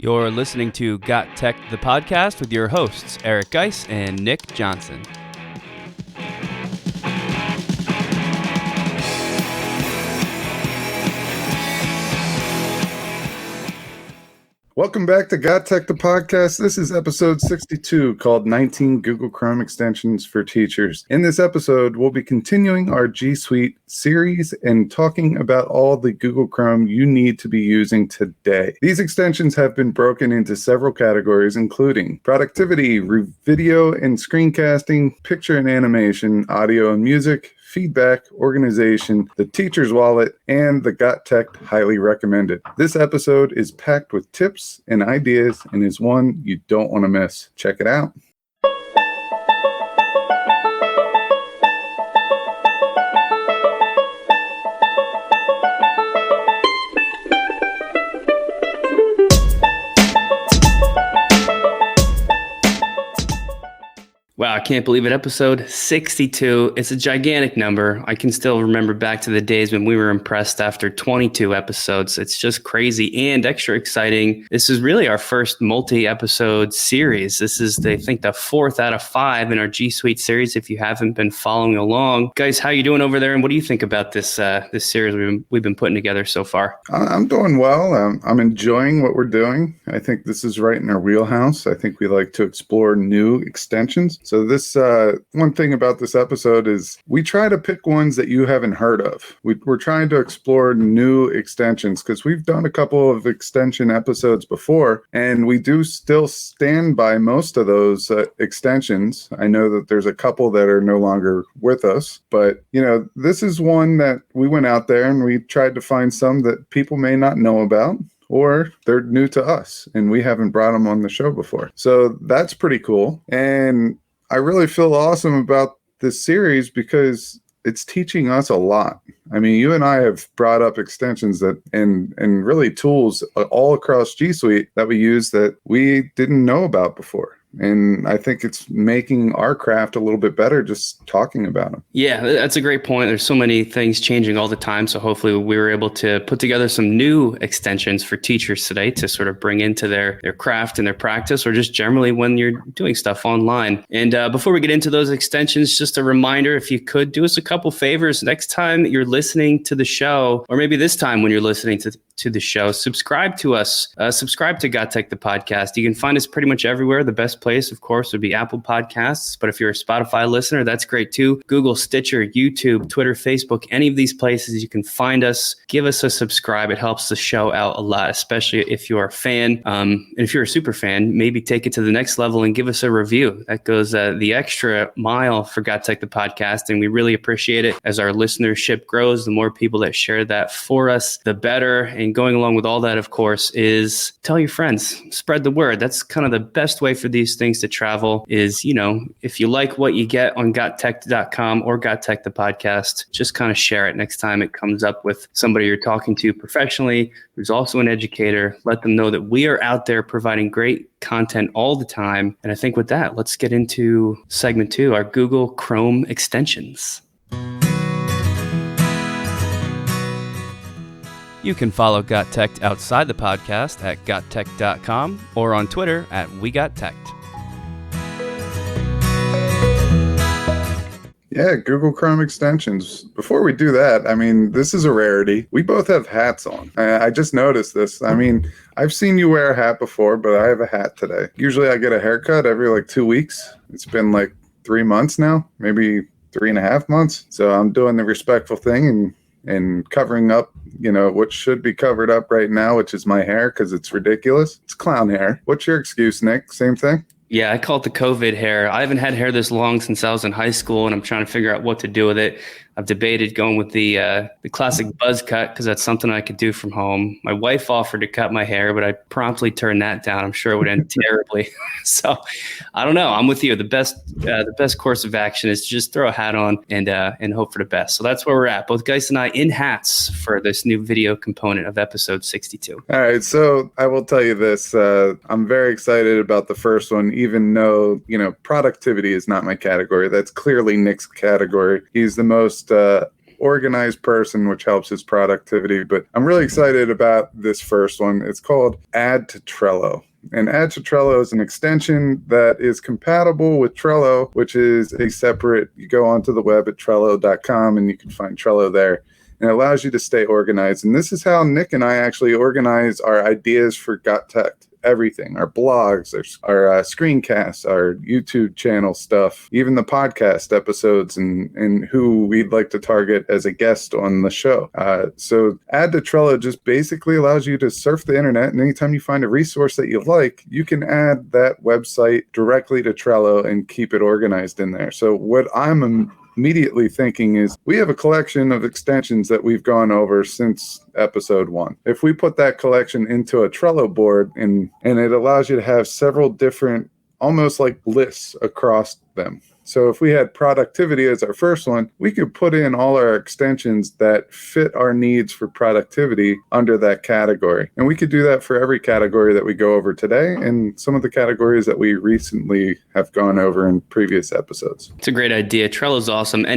You're listening to GotTechED the Podcast with your hosts, Eric Geis and Nick Johnson. Welcome back to GotTechED the Podcast. This is episode 62 called 19 Google Chrome Extensions for Teachers. In this episode, we'll be continuing our GSuite series and talking about all the Google Chrome you need to be using today. These extensions have been broken into several categories, including productivity, video and screencasting, picture and animation, audio and music, feedback, organization, the teacher's wallet, and the GotTechED highly recommended. This episode is packed with tips and ideas and is one you don't want to miss. Check it out. Wow, I can't believe it. Episode 62. It's a gigantic number. I can still remember back to the days when we were impressed after 22 episodes. It's just crazy and extra exciting. This is really our first multi-episode series. This is, I think, the fourth out of 5 in our GSuite series, if you haven't been following along. Guys, how you doing over there? And what do you think about this this series we've been putting together so far? I'm doing well. I'm enjoying what we're doing. I think this is right in our wheelhouse. I think we like to explore new extensions. So this one thing about this episode is we try to pick ones that you haven't heard of. We're trying to explore new extensions because we've done a couple of extension episodes before, and we do still stand by most of those extensions. I know that there's a couple that are no longer with us, but this is one that we went out there and we tried to find some that people may not know about, or they're new to us and we haven't brought them on the show before. So that's pretty cool. And I really feel awesome about this series because it's teaching us a lot. I mean, you and I have brought up extensions that and really tools all across GSuite that we use that we didn't know about before. And I think it's making our craft a little bit better just talking about them. Yeah, that's a great point. There's so many things changing all the time. So hopefully we were able to put together some new extensions for teachers today to sort of bring into their craft and their practice, or just generally when you're doing stuff online. And before we get into those extensions, just a reminder, if you could do us a couple favors next time you're listening to the show, or maybe this time when you're listening to the show, subscribe to us. Subscribe to GotTechED the Podcast. You can find us pretty much everywhere. The best place, of course, would be Apple Podcasts. But if you're a Spotify listener, that's great too. Google, Stitcher, YouTube, Twitter, Facebook, any of these places, you can find us. Give us a subscribe. It helps the show out a lot, especially if you're a fan. And if you're a super fan, maybe take it to the next level and give us a review. That goes the extra mile for GotTechED the Podcast. And we really appreciate it. As our listenership grows, the more people that share that for us, the better. And going along with all that, of course, is tell your friends, spread the word. That's kind of the best way for these things to travel is, if you like what you get on GotTechED.com or GotTechED the Podcast, just kind of share it next time it comes up with somebody you're talking to professionally who's also an educator. Let them know that we are out there providing great content all the time. And I think with that, let's get into segment 2, our Google Chrome extensions. You can follow GotTechED outside the podcast at GotTechED.com or on Twitter at WeGotTechED. Yeah, Google Chrome extensions. Before we do that, this is a rarity. We both have hats on. I just noticed this. I've seen you wear a hat before, but I have a hat today. Usually I get a haircut every 2 weeks. It's been 3 months now, maybe 3.5 months. So I'm doing the respectful thing and covering up, what should be covered up right now, which is my hair, because it's ridiculous. It's clown hair. What's your excuse, Nick? Same thing? Yeah, I call it the COVID hair. I haven't had hair this long since I was in high school, and I'm trying to figure out what to do with it. I've debated going with the classic buzz cut because that's something I could do from home. My wife offered to cut my hair, but I promptly turned that down. I'm sure it would end terribly. So I don't know. I'm with you. The best course of action is to just throw a hat on and hope for the best. So that's where we're at. Both Geis and I in hats for this new video component of episode 62. All right. So I will tell you this. I'm very excited about the first one, even though, productivity is not my category. That's clearly Nick's category. He's the most organized person, which helps his productivity. But I'm really excited about this first one. It's called Add to Trello. And Add to Trello is an extension that is compatible with Trello, which is a separate, you go onto the web at Trello.com and you can find Trello there. And it allows you to stay organized. And this is how Nick and I actually organize our ideas for GotTech. Everything, our blogs, our screencasts, our YouTube channel stuff, even the podcast episodes and who we'd like to target as a guest on the show. So Add to Trello just basically allows you to surf the internet, and anytime you find a resource that you like, you can add that website directly to Trello and keep it organized in there. So what I'm immediately thinking is we have a collection of extensions that we've gone over since episode 1. If we put that collection into a Trello board and it allows you to have several different, almost like lists across them. So if we had productivity as our first one, we could put in all our extensions that fit our needs for productivity under that category. And we could do that for every category that we go over today and some of the categories that we recently have gone over in previous episodes. It's a great idea. Trello's awesome. I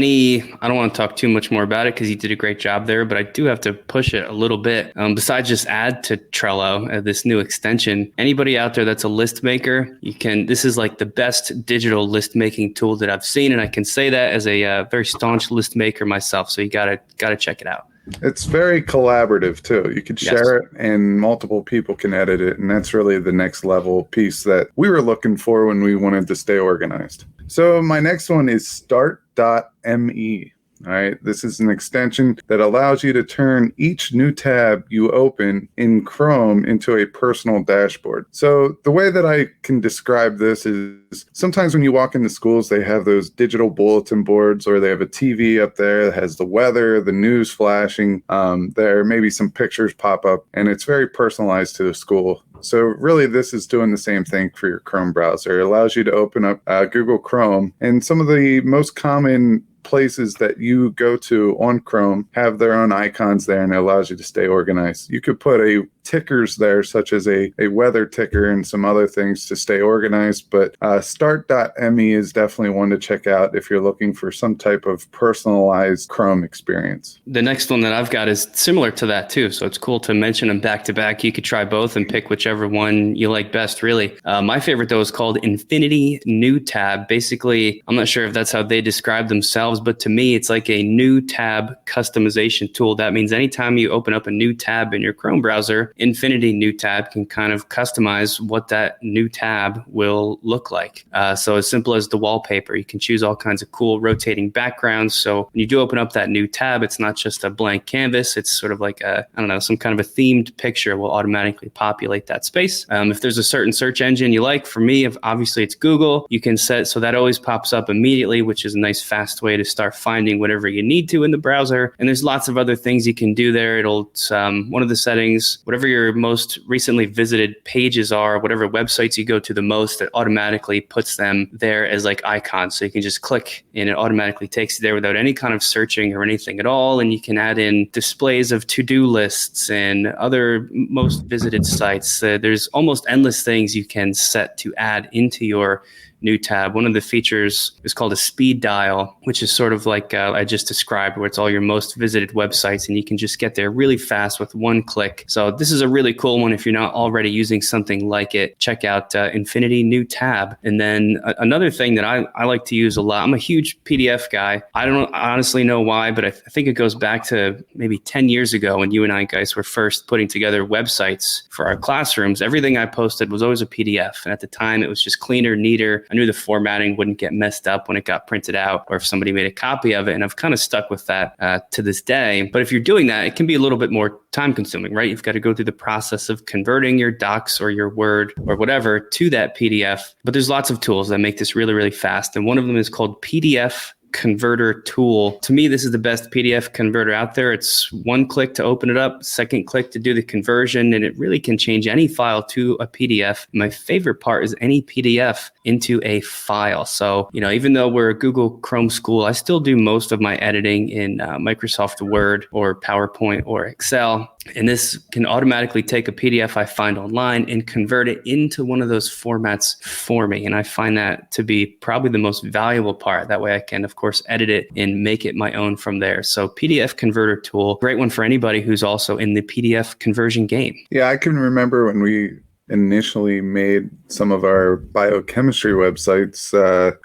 don't want to talk too much more about it because you did a great job there, but I do have to push it a little bit. Besides just Add to Trello, this new extension, anybody out there that's a list maker, this is like the best digital list making tool that I've seen, and I can say that as a very staunch list maker myself. So you gotta check it out. It's very collaborative too. You can share it, and multiple people can edit it, and that's really the next level piece that we were looking for when we wanted to stay organized. So my next one is Start.me. All right, this is an extension that allows you to turn each new tab you open in Chrome into a personal dashboard. So the way that I can describe this is sometimes when you walk into schools, they have those digital bulletin boards, or they have a TV up there that has the weather, the news flashing. There may be some pictures pop up, and it's very personalized to the school. So really, this is doing the same thing for your Chrome browser. It allows you to open up Google Chrome, and some of the most common places that you go to on Chrome have their own icons there, and it allows you to stay organized. You could put tickers there, such as a weather ticker and some other things to stay organized. But Start.me is definitely one to check out if you're looking for some type of personalized Chrome experience. The next one that I've got is similar to that too. So it's cool to mention them back to back. You could try both and pick whichever one you like best, really. My favorite, though, is called Infinity New Tab. Basically, I'm not sure if that's how they describe themselves, but to me, it's like a new tab customization tool. That means anytime you open up a new tab in your Chrome browser, Infinity New Tab can kind of customize what that new tab will look like. So as simple as the wallpaper, you can choose all kinds of cool rotating backgrounds. So when you do open up that new tab, it's not just a blank canvas. It's sort of like some kind of a themed picture will automatically populate that space. If there's a certain search engine you like, for me, obviously it's Google, you can set so that always pops up immediately, which is a nice fast way to start finding whatever you need to in the browser. And there's lots of other things you can do there. One of the settings, whatever your most recently visited pages are, whatever websites you go to the most, it automatically puts them there as like icons. So you can just click and it automatically takes you there without any kind of searching or anything at all. And you can add in displays of to-do lists and other most visited sites. There's almost endless things you can set to add into your new tab. One of the features is called a speed dial, which is sort of like I just described, where it's all your most visited websites, and you can just get there really fast with one click. So this is a really cool one. If you're not already using something like it, check out Infinity New Tab. And then another thing that I like to use a lot, I'm a huge PDF guy. I don't honestly know why, but I think it goes back to maybe 10 years ago when you and I guys were first putting together websites for our classrooms. Everything I posted was always a PDF. And at the time, it was just cleaner, neater. I knew the formatting wouldn't get messed up when it got printed out or if somebody made a copy of it. And I've kind of stuck with that to this day. But if you're doing that, it can be a little bit more time consuming, right? You've got to go through the process of converting your docs or your Word or whatever to that PDF. But there's lots of tools that make this really, really fast. And one of them is called PDF Converter Tool. To me, this is the best PDF converter out there. It's one click to open it up, second click to do the conversion, and it really can change any file to a PDF. My favorite part is any PDF into a file. So, even though we're a Google Chrome school, I still do most of my editing in Microsoft Word or PowerPoint or Excel. And this can automatically take a PDF I find online and convert it into one of those formats for me. And I find that to be probably the most valuable part. That way I can, of course, edit it and make it my own from there. So PDF converter tool, great one for anybody who's also in the PDF conversion game. Yeah, I can remember when we initially made some of our biochemistry websites.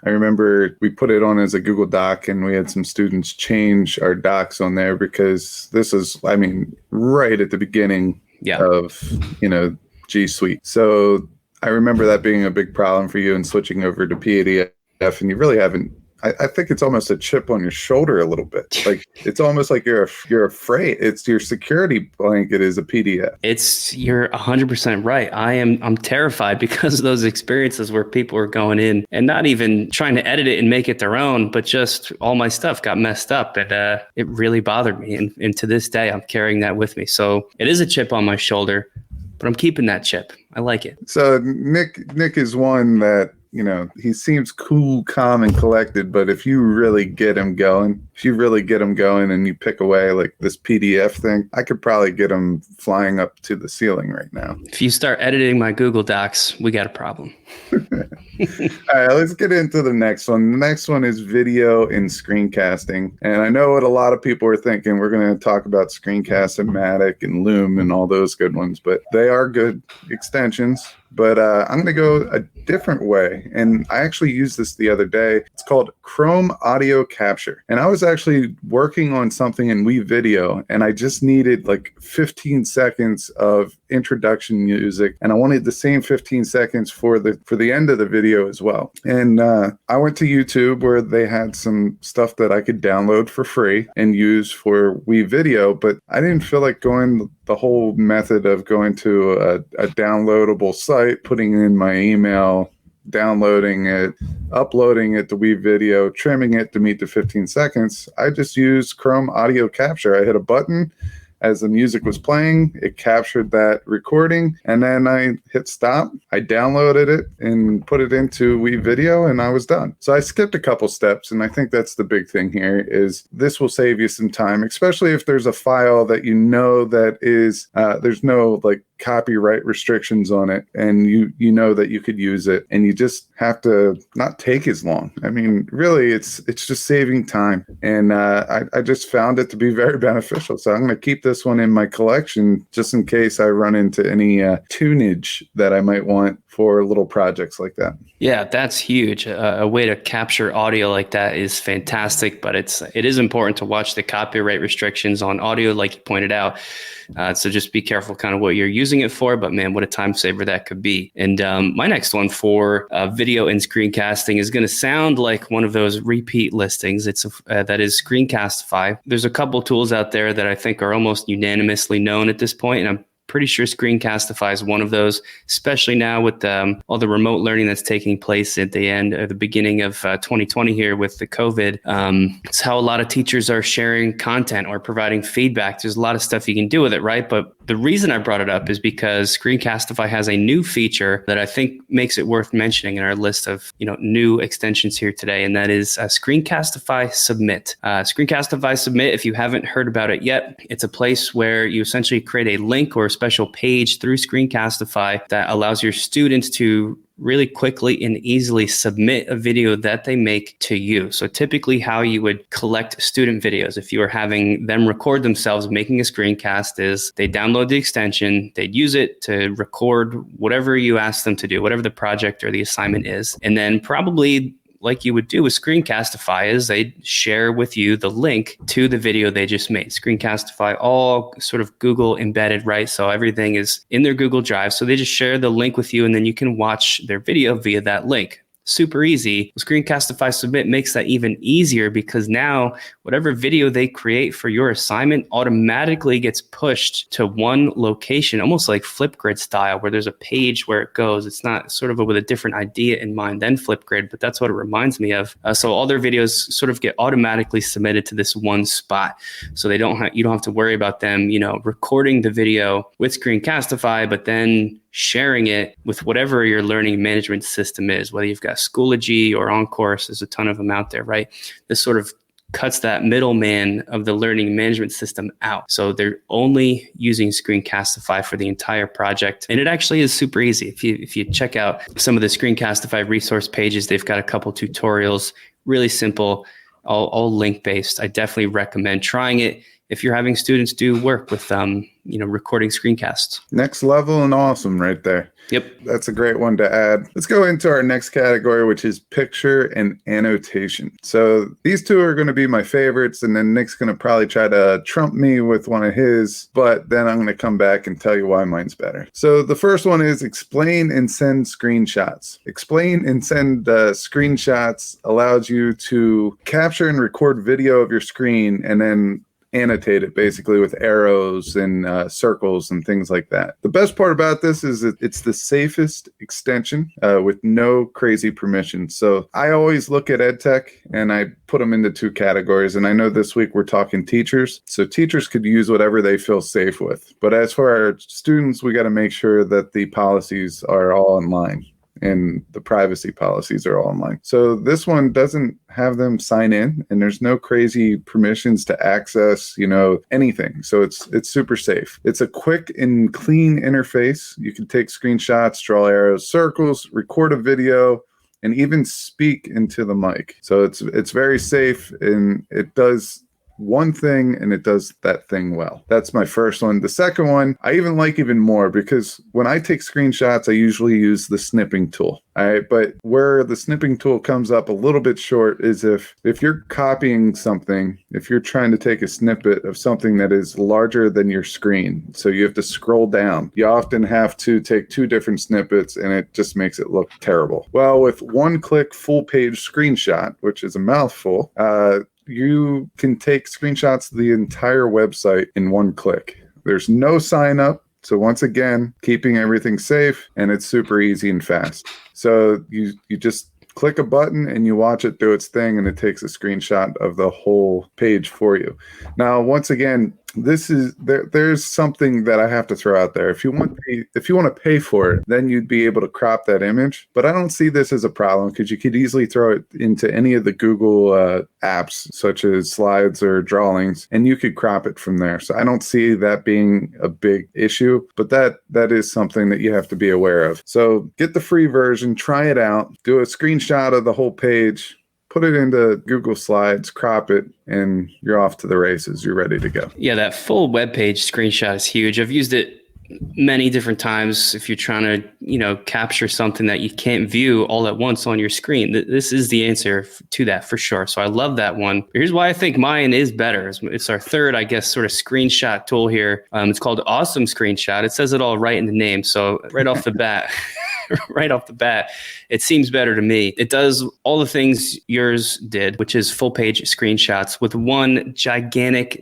I remember we put it on as a Google Doc, and we had some students change our docs on there because this is, I mean, right at the beginning of, GSuite. So I remember that being a big problem for you and switching over to PDF, and you really haven't. I think it's almost a chip on your shoulder a little bit. Like it's almost like you're afraid. It's your security blanket is a PDF. You're 100% right. I'm terrified because of those experiences where people are going in and not even trying to edit it and make it their own, but just all my stuff got messed up, and it really bothered me. And to this day, I'm carrying that with me. So it is a chip on my shoulder, but I'm keeping that chip. I like it. So Nick is one that, he seems cool, calm, and collected, but if you really get him going and you pick away like this PDF thing, I could probably get him flying up to the ceiling right now. If you start editing my Google Docs, we got a problem. All right, let's get into the next one. The next one is video and screencasting. And I know what a lot of people are thinking. We're going to talk about Screencast-O-Matic and Loom and all those good ones, but they are good extensions. But I'm going to go a different way. And I actually used this the other day. It's called Chrome Audio Capture. And I was actually working on something in WeVideo, and I just needed like 15 seconds of introduction music. And I wanted the same 15 seconds for the end of the video as well. And I went to YouTube where they had some stuff that I could download for free and use for WeVideo, but I didn't feel like going the whole method of going to a downloadable site, putting in my email, downloading it, uploading it to WeVideo, trimming it to meet the 15 seconds. I just used Chrome Audio Capture. I hit a button. As the music was playing, it captured that recording, and then I hit stop. I downloaded it and put it into WeVideo, and I was done. So I skipped a couple steps, and I think that's the big thing here is this will save you some time, especially if there's a file that that is, there's no like copyright restrictions on it, and you know that you could use it, and you just have to not take as long. I mean, really, it's just saving time, and I just found it to be very beneficial. So I'm going to keep this one in my collection just in case I run into any tunage that I might want for little projects like that. Yeah, that's huge. A way to capture audio like that is fantastic, but it is important to watch the copyright restrictions on audio, like you pointed out. So just be careful kind of what you're using it for, but man, what a time saver that could be. And my next one for video and screencasting is going to sound like one of those repeat listings. That is Screencastify. There's a couple tools out there that I think are almost unanimously known at this point, and I'm pretty sure Screencastify is one of those, especially now with all the remote learning that's taking place at the end or the beginning of 2020 here with the COVID. It's how a lot of teachers are sharing content or providing feedback. There's a lot of stuff you can do with it, right? But the reason I brought it up is because Screencastify has a new feature that I think makes it worth mentioning in our list of new extensions here today, and that is Screencastify Submit. Screencastify Submit, if you haven't heard about it yet, it's a place where you essentially create a link or a special page through Screencastify that allows your students to really quickly and easily submit a video that they make to you. So typically how you would collect student videos, if you were having them record themselves making a screencast, is they download the extension, they'd use it to record whatever you ask them to do, whatever the project or the assignment is. And then probably like you would do with Screencastify is they'd share with you the link to the video they just made. Screencastify, all sort of Google embedded, right? So everything is in their Google Drive. So they just share the link with you, and then you can watch their video via that link. Super easy. Screencastify Submit makes that even easier because now whatever video they create for your assignment automatically gets pushed to one location, almost like Flipgrid style, where there's a page where it goes. It's not sort of with a different idea in mind than Flipgrid, but that's what it reminds me of. So all their videos sort of get automatically submitted to this one spot. So you don't have to worry about them, recording the video with Screencastify, but then sharing it with whatever your learning management system is, whether you've got Schoology or OnCourse. There's a ton of them out there, right? This sort of cuts that middleman of the learning management system out. So they're only using Screencastify for the entire project. And it actually is super easy. If you check out some of the Screencastify resource pages, they've got a couple tutorials, really simple, all link-based. I definitely recommend trying it if you're having students do work with recording screencasts. Next level and awesome right there. Yep. That's a great one to add. Let's go into our next category, which is picture and annotation. So these two are going to be my favorites, and then Nick's going to probably try to trump me with one of his, but then I'm going to come back and tell you why mine's better. So the first one is explain and send screenshots. Explain and send screenshots allows you to capture and record video of your screen and then annotate it basically with arrows and circles and things like that. The best part about this is that it's the safest extension with no crazy permissions. So I always look at EdTech and I put them into two categories. And I know this week we're talking teachers. So teachers could use whatever they feel safe with. But as for our students, we got to make sure that the policies are all in line. And the privacy policies are all online. So this one doesn't have them sign in, and there's no crazy permissions to access, anything. So it's super safe. It's a quick and clean interface. You can take screenshots, draw arrows, circles, record a video, and even speak into the mic. So it's very safe, and it does one thing and it does that thing well. That's my first one. The second one, I even like even more because when I take screenshots, I usually use the snipping tool. All right. But where the snipping tool comes up a little bit short is if you're copying something, if you're trying to take a snippet of something that is larger than your screen, so you have to scroll down, you often have to take two different snippets and it just makes it look terrible. Well, with one click full page screenshot, which is a mouthful, you can take screenshots of the entire website in one click. There's no sign up. So once again, keeping everything safe, and it's super easy and fast. So you just click a button and you watch it do its thing, and it takes a screenshot of the whole page for you. Now, once again, there's something that I have to throw out there. If you want to pay for it, then you'd be able to crop that image. But I don't see this as a problem because you could easily throw it into any of the Google apps, such as Slides or Drawings, and you could crop it from there. So I don't see that being a big issue, but that is something that you have to be aware of. So get the free version, try it out, do a screenshot of the whole page, put it into Google Slides, crop it, and you're off to the races. You're ready to go. Yeah, that full web page screenshot is huge. I've used it many different times if you're trying to, capture something that you can't view all at once on your screen. This is the answer to that for sure. So I love that one. Here's why I think mine is better. It's our third, I guess, sort of screenshot tool here. It's called Awesome Screenshot. It says it all right in the name. So right off the bat, it seems better to me. It does all the things yours did, which is full page screenshots with one gigantic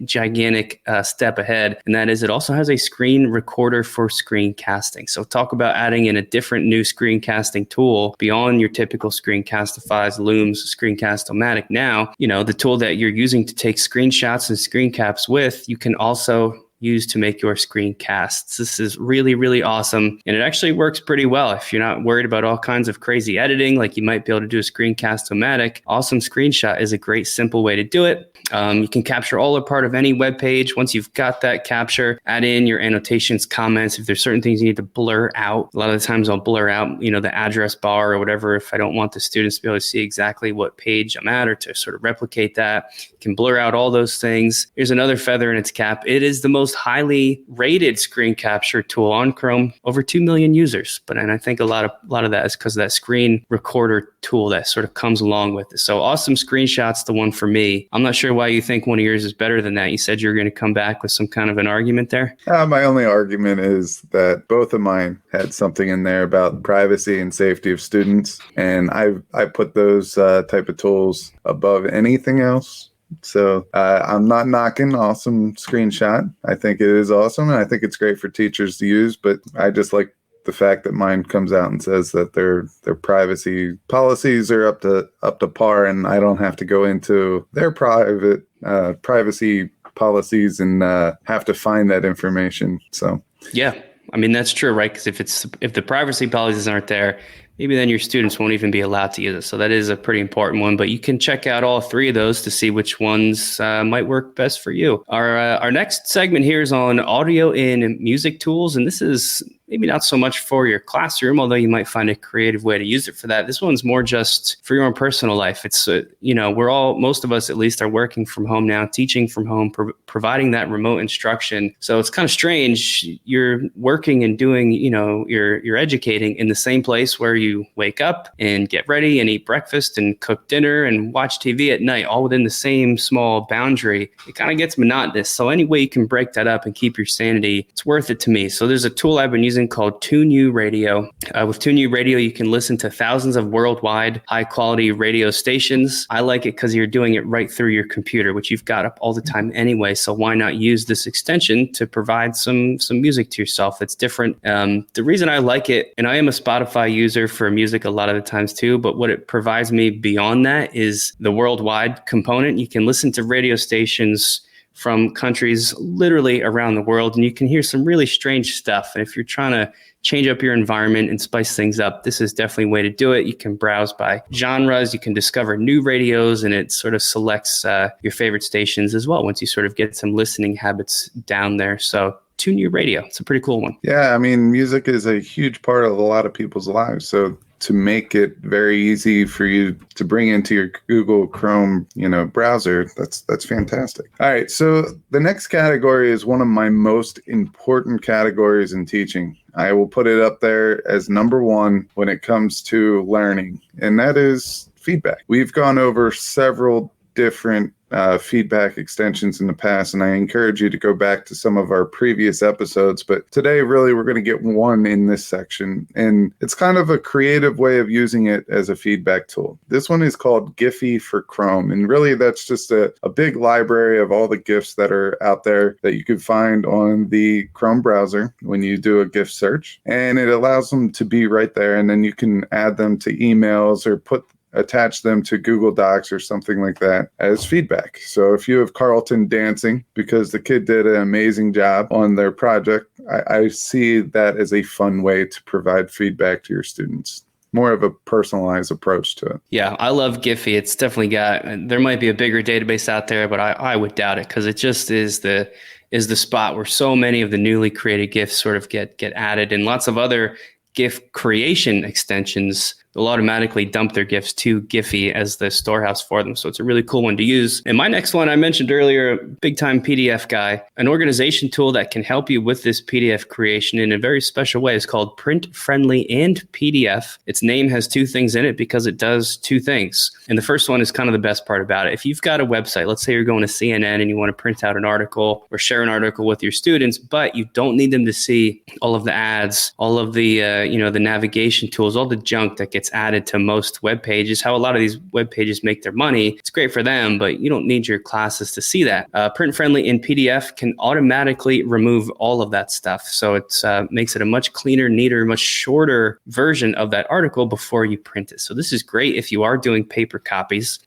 step ahead. And that is it also has a screen recorder for screencasting. So talk about adding in a different new screencasting tool beyond your typical Screencastify's, Loom's, Screencast-O-Matic. Now, the tool that you're using to take screenshots and screen caps with, you can also use to make your screencasts. This is really, really awesome. And it actually works pretty well. If you're not worried about all kinds of crazy editing, like you might be able to do a Screencast-O-Matic, Awesome Screenshot is a great, simple way to do it. You can capture all or part of any web page. Once you've got that capture, add in your annotations, comments. If there's certain things you need to blur out, a lot of the times I'll blur out, the address bar or whatever if I don't want the students to be able to see exactly what page I'm at or to sort of replicate that. You can blur out all those things. Here's another feather in its cap. It is the most highly rated screen capture tool on Chrome, over 2 million users. And I think a lot of that is because of that screen recorder tool that sort of comes along with it. So Awesome Screenshot's the one for me. I'm not sure why you think one of yours is better than that. You said you're going to come back with some kind of an argument there. My only argument is that both of mine had something in there about privacy and safety of students. And I put those type of tools above anything else. So I'm not knocking Awesome Screenshot. I think it is awesome, and I think it's great for teachers to use, but I just like the fact that mine comes out and says that their privacy policies are up to par, and I don't have to go into their privacy policies and have to find that information. So yeah. I mean, that's true, right? Because if the privacy policies aren't there, maybe then your students won't even be allowed to use it. So that is a pretty important one, but you can check out all three of those to see which ones might work best for you. Our next segment here is on audio and music tools, and this is maybe not so much for your classroom, although you might find a creative way to use it for that. This one's more just for your own personal life. It's, most of us at least are working from home now, teaching from home, providing that remote instruction. So it's kind of strange. You're working and doing, you're educating in the same place where you wake up and get ready and eat breakfast and cook dinner and watch TV at night, all within the same small boundary. It kind of gets monotonous. So any way you can break that up and keep your sanity, it's worth it to me. So there's a tool I've been using called TuneU Radio. With TuneU Radio, you can listen to thousands of worldwide high-quality radio stations. I like it because you're doing it right through your computer, which you've got up all the time anyway. So why not use this extension to provide some music to yourself that's different? The reason I like it, and I am a Spotify user for music a lot of the times too, but what it provides me beyond that is the worldwide component. You can listen to radio stations from countries literally around the world, and you can hear some really strange stuff. And if you're trying to change up your environment and spice things up, this is definitely a way to do it. You can browse by genres, you can discover new radios, and it sort of selects your favorite stations as well once you sort of get some listening habits down there. So TuneU Radio, it's a pretty cool one. Yeah, I mean, music is a huge part of a lot of people's lives. So to make it very easy for you to bring into your Google Chrome, browser, that's fantastic. All right, so the next category is one of my most important categories in teaching. I will put it up there as number one when it comes to learning, and that is feedback. We've gone over several different feedback extensions in the past, and I encourage you to go back to some of our previous episodes. But today, really, we're going to get one in this section, and it's kind of a creative way of using it as a feedback tool. This one is called Giphy for Chrome, and really, that's just a big library of all the GIFs that are out there that you can find on the Chrome browser when you do a GIF search, and it allows them to be right there, and then you can add them to emails or attach them to Google Docs or something like that as feedback. So if you have Carlton dancing because the kid did an amazing job on their project, I see that as a fun way to provide feedback to your students. More of a personalized approach to it. Yeah, I love Giphy. It's definitely there might be a bigger database out there, but I would doubt it because it just is the spot where so many of the newly created GIFs sort of get added, and lots of other GIF creation extensions will automatically dump their GIFs to Giphy as the storehouse for them. So it's a really cool one to use. And my next one, I mentioned earlier, big time PDF guy, an organization tool that can help you with this PDF creation in a very special way is called Print Friendly and PDF. Its name has two things in it because it does two things. And the first one is kind of the best part about it. If you've got a website, let's say you're going to CNN and you want to print out an article or share an article with your students, but you don't need them to see all of the ads, all of the the navigation tools, all the junk that gets added to most web pages, how a lot of these web pages make their money. It's great for them, but you don't need your classes to see that. Print Friendly in PDF can automatically remove all of that stuff. So it makes it a much cleaner, neater, much shorter version of that article before you print it. So this is great if you are doing paper copies.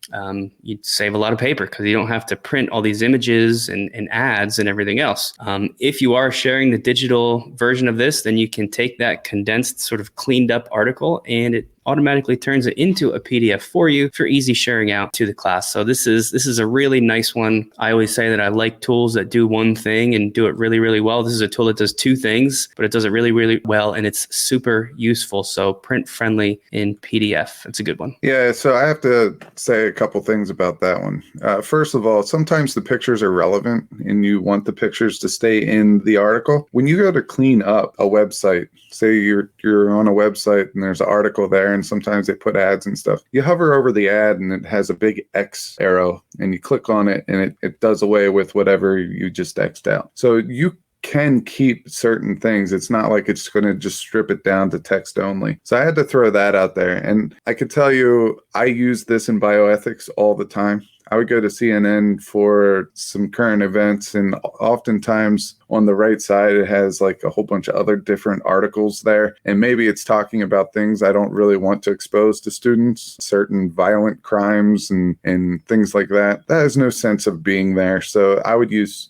You'd save a lot of paper because you don't have to print all these images and ads and everything else. If you are sharing the digital version of this, then you can take that condensed, sort of cleaned up article and it automatically turns it into a PDF for you for easy sharing out to the class. So this is a really nice one. I always say that I like tools that do one thing and do it really, really well. This is a tool that does two things, but it does it really, really well, and it's super useful. So Print Friendly in PDF. It's a good one. Yeah, so I have to say a couple things about that one. First of all, sometimes the pictures are relevant and you want the pictures to stay in the article. When you go to clean up a website, say you're on a website and there's an article there, and sometimes they put ads and stuff. You hover over the ad and it has a big X arrow and you click on it and it does away with whatever you just X'd out. So you can keep certain things. It's not like it's going to just strip it down to text only. So I had to throw that out there. And I could tell you, I use this in bioethics all the time. I would go to CNN for some current events, and oftentimes on the right side, it has like a whole bunch of other different articles there. And maybe it's talking about things I don't really want to expose to students, certain violent crimes and things like that. That has no sense of being there. So I would use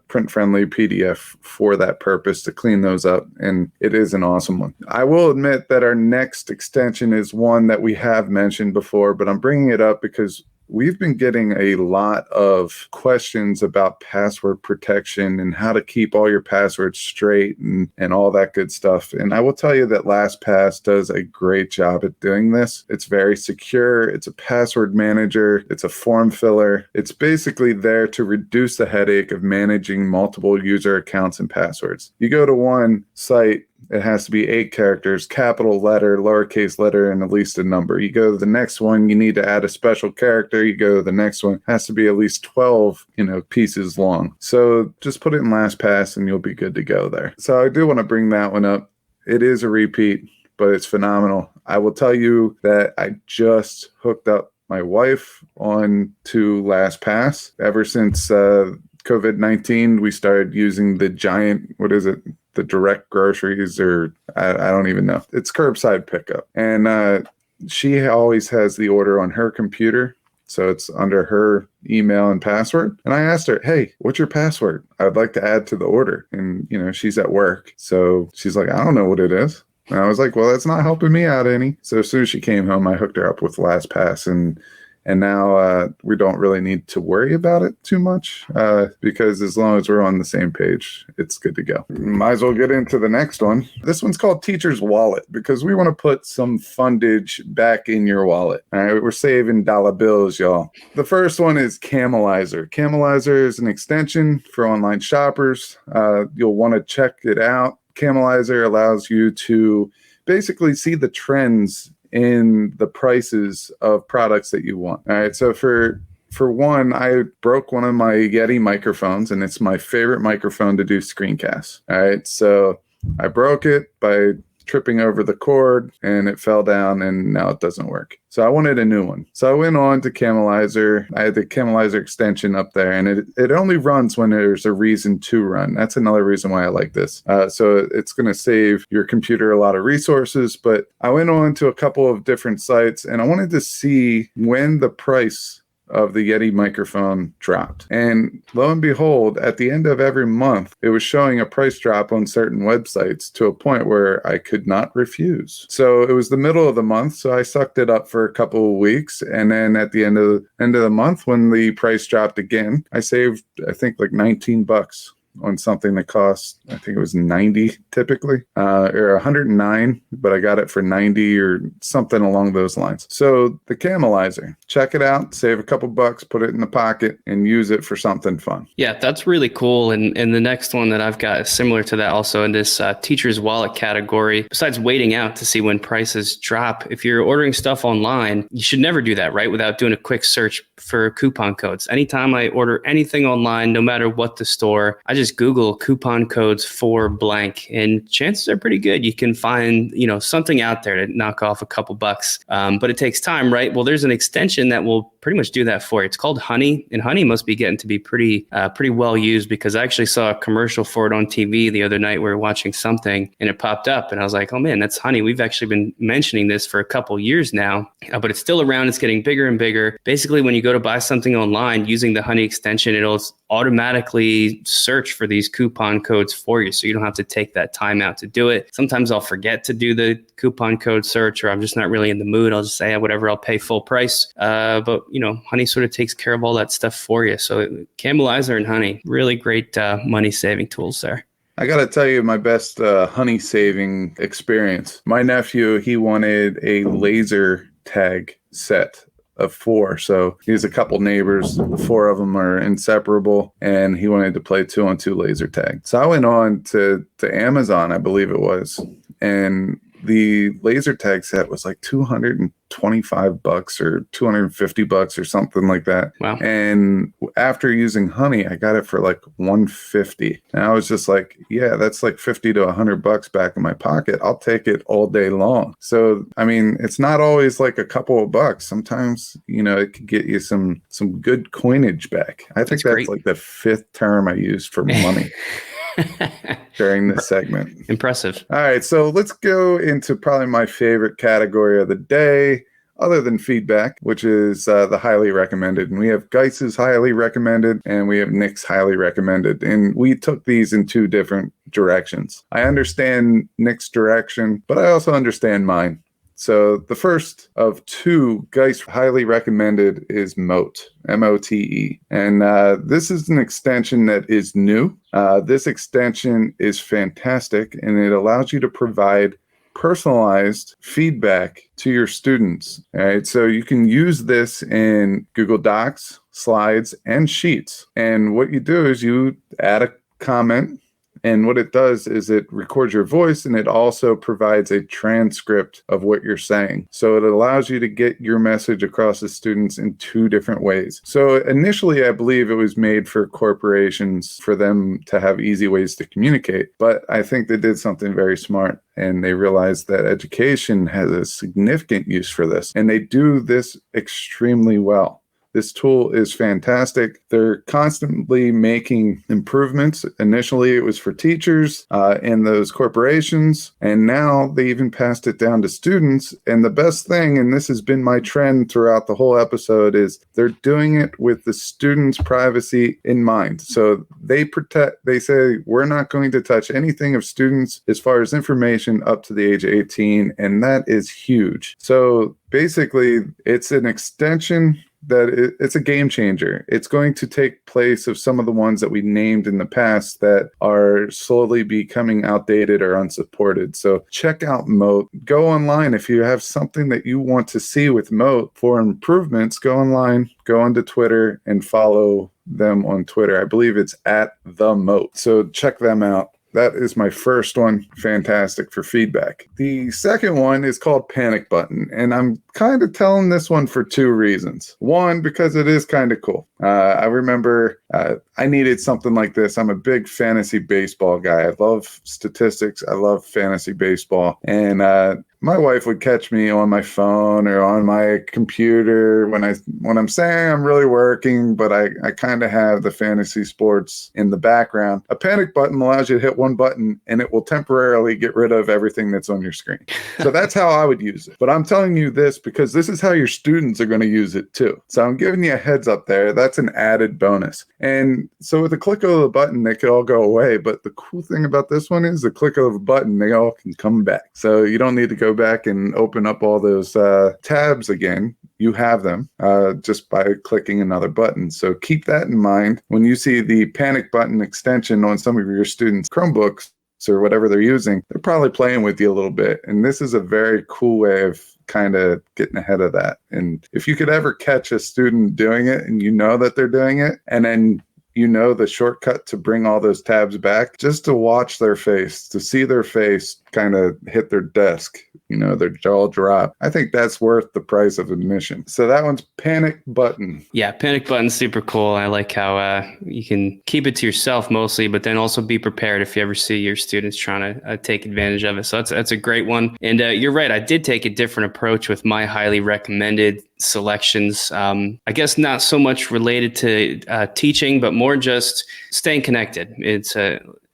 print-friendly PDF for that purpose to clean those up. And it is an awesome one. I will admit that our next extension is one that we have mentioned before, but I'm bringing it up because we've been getting a lot of questions about password protection and how to keep all your passwords straight and all that good stuff. And I will tell you that LastPass does a great job at doing this. It's very secure. It's a password manager. It's a form filler. It's basically there to reduce the headache of managing multiple user accounts and passwords. You go to one site, it has to be 8 characters, capital letter, lowercase letter, and at least a number. You go to the next one, you need to add a special character. You go to the next one, it has to be at least 12, pieces long. So just put it in LastPass and you'll be good to go there. So I do want to bring that one up. It is a repeat, but it's phenomenal. I will tell you that I just hooked up my wife on to LastPass. Ever since COVID-19, we started using the giant, the direct groceries, or I don't even know. It's curbside pickup. And she always has the order on her computer. So it's under her email and password. And I asked her, hey, what's your password? I'd like to add to the order. And, she's at work. So she's like, I don't know what it is. And I was like, well, that's not helping me out any. So as soon as she came home, I hooked her up with LastPass, and now we don't really need to worry about it too much because as long as we're on the same page, it's good to go. Might as well get into the next one. This one's called Teacher's Wallet because we want to put some fundage back in your wallet. All right, we're saving dollar bills, y'all. The first one is Camelizer. Camelizer is an extension for online shoppers. You'll want to check it out. Camelizer allows you to basically see the trends in the prices of products that you want. All right. So for one, I broke one of my Yeti microphones, and it's my favorite microphone to do screencasts. All right. So I broke it by tripping over the cord, and it fell down, and now it doesn't work. So I wanted a new one. So I went on to Camelizer. I had the Camelizer extension up there, and it only runs when there's a reason to run. That's another reason why I like this. So it's going to save your computer a lot of resources. But I went on to a couple of different sites, and I wanted to see when the price of the Yeti microphone dropped. And lo and behold, at the end of every month, it was showing a price drop on certain websites to a point where I could not refuse. So it was the middle of the month, so I sucked it up for a couple of weeks. And then at the end of the month, when the price dropped again, I saved, I think, like $19 on something that cost, I think it was 90 typically, or 109, but I got it for 90 or something along those lines. So the Camelizer, check it out, save a couple bucks, put it in the pocket, and use it for something fun. Yeah, that's really cool. And the next one that I've got is similar to that, also in this teacher's wallet category. Besides waiting out to see when prices drop, if you're ordering stuff online, you should never do that, right? Without doing a quick search for coupon codes. Anytime I order anything online, no matter what the store, I just Google coupon codes for blank, and chances are pretty good you can find, something out there to knock off a couple bucks. But it takes time, right? Well, there's an extension that will pretty much do that for you. It's called Honey, and Honey must be getting to be pretty well used, because I actually saw a commercial for it on TV the other night. We were watching something and it popped up, and I was like, oh man, that's Honey. We've actually been mentioning this for a couple years now, but it's still around. It's getting bigger and bigger. Basically, when you go to buy something online using the Honey extension, it'll automatically search for these coupon codes for you, so you don't have to take that time out to do it. Sometimes I'll forget to do the coupon code search, or I'm just not really in the mood. I'll just say, whatever, I'll pay full price. But Honey sort of takes care of all that stuff for you. So Camelizer and Honey, really great money saving tools there. I got to tell you my best Honey saving experience. My nephew, he wanted a laser tag set of 4. So he has a couple neighbors. The 4 of them are inseparable, and he wanted to play 2-on-2 laser tag. So I went on to Amazon, I believe it was, and the laser tag set was like $225 or $250 or something like that. Wow. And after using Honey, I got it for like $150. And I was just like, yeah, that's like $50 to $100 back in my pocket. I'll take it all day long. So, I mean, it's not always like a couple of bucks. Sometimes, it could get you some good coinage back. I think that's like the 5th term I used for money. During this segment. Impressive. All right, so let's go into probably my favorite category of the day, other than feedback, which is the highly recommended. And we have Geis's highly recommended, and we have Nick's highly recommended. And we took these in 2 different directions. I understand Nick's direction, but I also understand mine. So the first of 2 Geis highly recommended is Mote, M-O-T-E. And this is an extension that is new. This extension is fantastic, and it allows you to provide personalized feedback to your students. All right, so you can use this in Google Docs, Slides, and Sheets. And what you do is you add a comment. And what it does is it records your voice, and it also provides a transcript of what you're saying. So it allows you to get your message across to students in 2 different ways. So initially, I believe it was made for corporations for them to have easy ways to communicate. But I think they did something very smart, and they realized that education has a significant use for this. And they do this extremely well. This tool is fantastic. They're constantly making improvements. Initially, it was for teachers and those corporations, and now they even passed it down to students. And the best thing, and this has been my trend throughout the whole episode, is they're doing it with the students' privacy in mind. So they say, we're not going to touch anything of students as far as information up to the age of 18, and that is huge. So basically, it's an extension that it's a game changer. It's going to take place of some of the ones that we named in the past that are slowly becoming outdated or unsupported. So check out Mote. Go online. If you have something that you want to see with Mote for improvements, go online, go onto Twitter, and follow them on Twitter. I believe it's @themote. So check them out. That is my first one. Fantastic for feedback. The second one is called Panic Button, and I'm kind of telling this one for 2 reasons. One, because it is kind of cool. I remember I needed something like this. I'm a big fantasy baseball guy. I love statistics. I love fantasy baseball. And my wife would catch me on my phone or on my computer when I'm saying I'm really working, but I kind of have the fantasy sports in the background. A panic button allows you to hit one button, and it will temporarily get rid of everything that's on your screen. So that's how I would use it. But I'm telling you this because this is how your students are going to use it too. So I'm giving you a heads up there. That's an added bonus. And so with the click of a button, they could all go away. But the cool thing about this one is the click of a button, they all can come back. So you don't need to go back and open up all those tabs again. You have them just by clicking another button. So keep that in mind when you see the panic button extension on some of your students' Chromebooks or whatever they're using. They're probably playing with you a little bit. And this is a very cool way of kind of getting ahead of that. And if you could ever catch a student doing it and you know that they're doing it, and then you know the shortcut to bring all those tabs back, just to watch their face, to see their face kind of hit their desk, their jaw drop. I think that's worth the price of admission. So that one's Panic Button. Yeah, Panic Button's super cool. I like how you can keep it to yourself mostly, but then also be prepared if you ever see your students trying to take advantage of it. So that's a great one. And you're right. I did take a different approach with my highly recommended selections. I guess not so much related to teaching, but more just staying connected. It's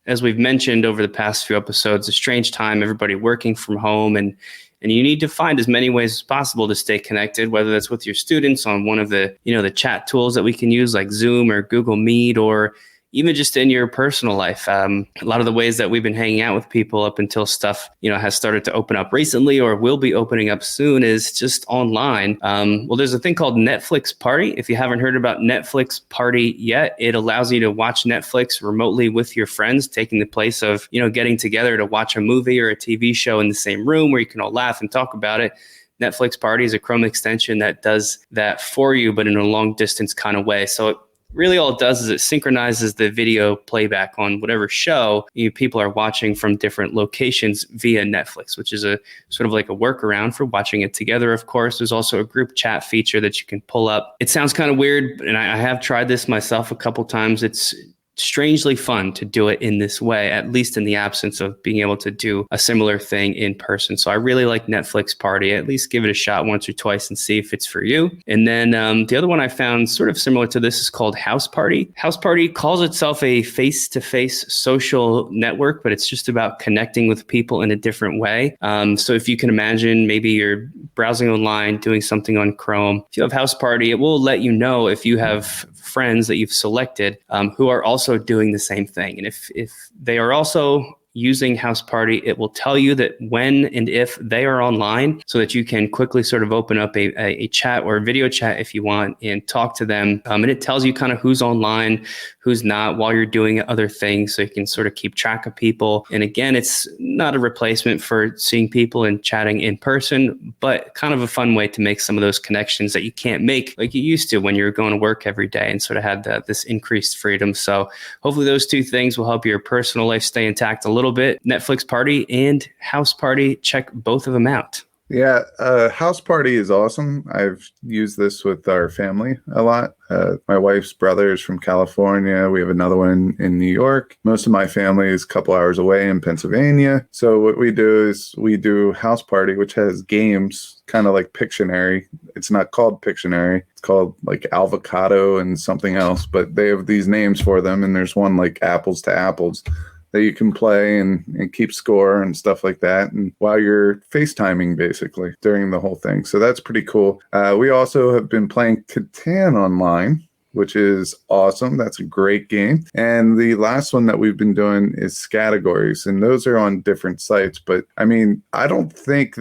as we've mentioned over the past few episodes, a strange time, everybody working from home, and you need to find as many ways as possible to stay connected, whether that's with your students on one of the, the chat tools that we can use like Zoom or Google Meet, or even just in your personal life. A lot of the ways that we've been hanging out with people up until stuff, has started to open up recently or will be opening up soon is just online. Well, there's a thing called Netflix Party. If you haven't heard about Netflix Party yet, it allows you to watch Netflix remotely with your friends, taking the place of, getting together to watch a movie or a TV show in the same room where you can all laugh and talk about it. Netflix Party is a Chrome extension that does that for you, but in a long distance kind of way. So really all it does is it synchronizes the video playback on whatever show people are watching from different locations via Netflix, which is a sort of like a workaround for watching it together. Of course, there's also a group chat feature that you can pull up. It sounds kind of weird, and I have tried this myself a couple times. It's strangely fun to do it in this way, at least in the absence of being able to do a similar thing in person. So I really like Netflix Party. At least give it a shot once or twice and see if it's for you. And then the other one I found sort of similar to this is called House Party. House Party calls itself a face-to-face social network, but it's just about connecting with people in a different way. So if you can imagine, maybe you're browsing online, doing something on Chrome. If you have House Party, it will let you know if you have friends that you've selected who are also doing the same thing. And if they are also using House Party, it will tell you that when and if they are online, so that you can quickly sort of open up a chat or a video chat if you want and talk to them. And it tells you kind of who's online, who's not, while you're doing other things, so you can sort of keep track of people. And again, it's not a replacement for seeing people and chatting in person, but kind of a fun way to make some of those connections that you can't make like you used to when you're going to work every day and sort of had this increased freedom. So hopefully those two things will help your personal life stay intact a little bit. Netflix Party and House Party, check both of them out. Yeah, House Party is awesome. I've used this with our family a lot. My wife's brother is from California. We have another one in New York. Most of my family is a couple hours away in Pennsylvania. So what we do is we do House Party, which has games, kind of like Pictionary. It's not called Pictionary. It's called like Avocado and something else, but they have these names for them. And there's one like Apples to Apples that you can play and keep score and stuff like that. And while you're FaceTiming basically during the whole thing. So that's pretty cool. We also have been playing Catan online, which is awesome. That's a great game. And the last one that we've been doing is Categories, and those are on different sites. But I mean, I don't think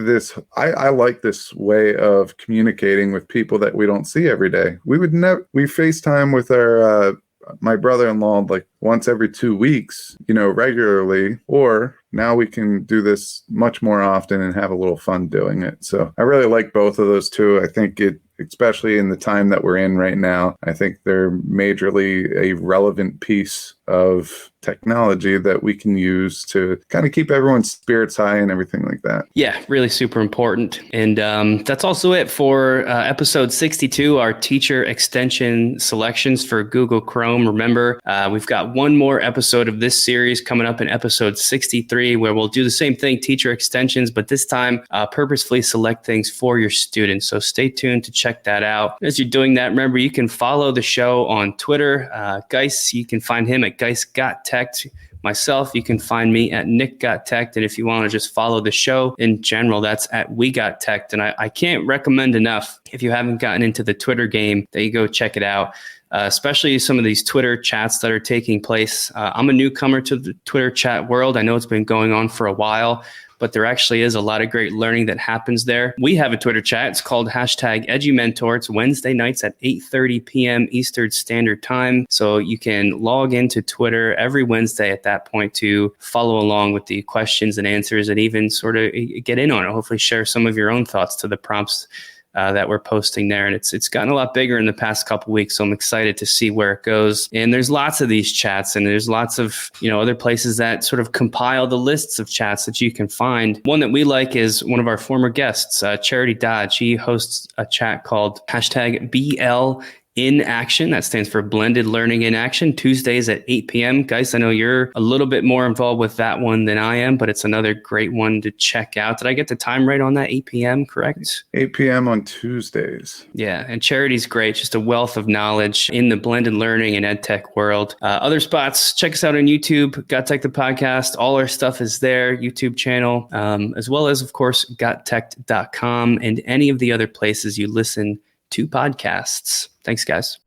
I like this way of communicating with people that we don't see every day. We FaceTime with my brother-in-law like once every 2 weeks, regularly, or now we can do this much more often and have a little fun doing it. So I really like both of those two. I think especially in the time that we're in right now, I think they're majorly a relevant piece of technology that we can use to kind of keep everyone's spirits high and everything like that. Yeah, really super important. And that's also it for episode 62, our teacher extension selections for Google Chrome. Remember, we've got one more episode of this series coming up in episode 63, where we'll do the same thing, teacher extensions, but this time purposefully select things for your students. So stay tuned to check that out. As you're doing that, remember, you can follow the show on Twitter. Geis, you can find him at Geis GotTechED. Myself, you can find me at Nick GotTechED. And if you want to just follow the show in general, that's at We GotTechED. And I can't recommend enough, if you haven't gotten into the Twitter game, that you go check it out. Especially some of these Twitter chats that are taking place. I'm a newcomer to the Twitter chat world. I know it's been going on for a while, but there actually is a lot of great learning that happens there. We have a Twitter chat. It's called #EduMentor. It's Wednesday nights at 8:30 p.m. Eastern Standard Time. So you can log into Twitter every Wednesday at that point to follow along with the questions and answers and even sort of get in on it. Hopefully share some of your own thoughts to the prompts that we're posting there. And it's gotten a lot bigger in the past couple weeks. So I'm excited to see where it goes. And there's lots of these chats, and there's lots of, other places that sort of compile the lists of chats that you can find. One that we like is one of our former guests, Charity Dodge. She hosts a chat called #BL in Action. That stands for Blended Learning in Action, Tuesdays at 8 p.m. Guys, I know you're a little bit more involved with that one than I am, but it's another great one to check out. Did I get the time right on that? 8 p.m., correct? 8 p.m. on Tuesdays. Yeah, and Charity's great. Just a wealth of knowledge in the blended learning and ed tech world. Other spots, check us out on YouTube, GotTech the Podcast. All our stuff is there, YouTube channel, as well as, of course, GotTechED.com and any of the other places you listen to podcasts. Thanks, guys.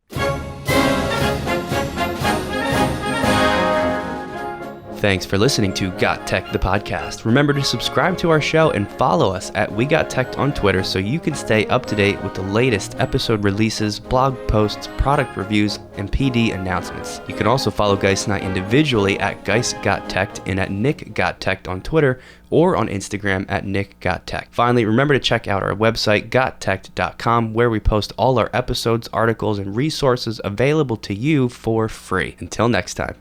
Thanks for listening to GotTech the Podcast. Remember to subscribe to our show and follow us at WeGotTech on Twitter so you can stay up to date with the latest episode releases, blog posts, product reviews, and PD announcements. You can also follow Geis and I individually at GeisGotTech and at NickGotTech on Twitter or on Instagram at NickGotTech. Finally, remember to check out our website, GotTechED.com, where we post all our episodes, articles, and resources available to you for free. Until next time.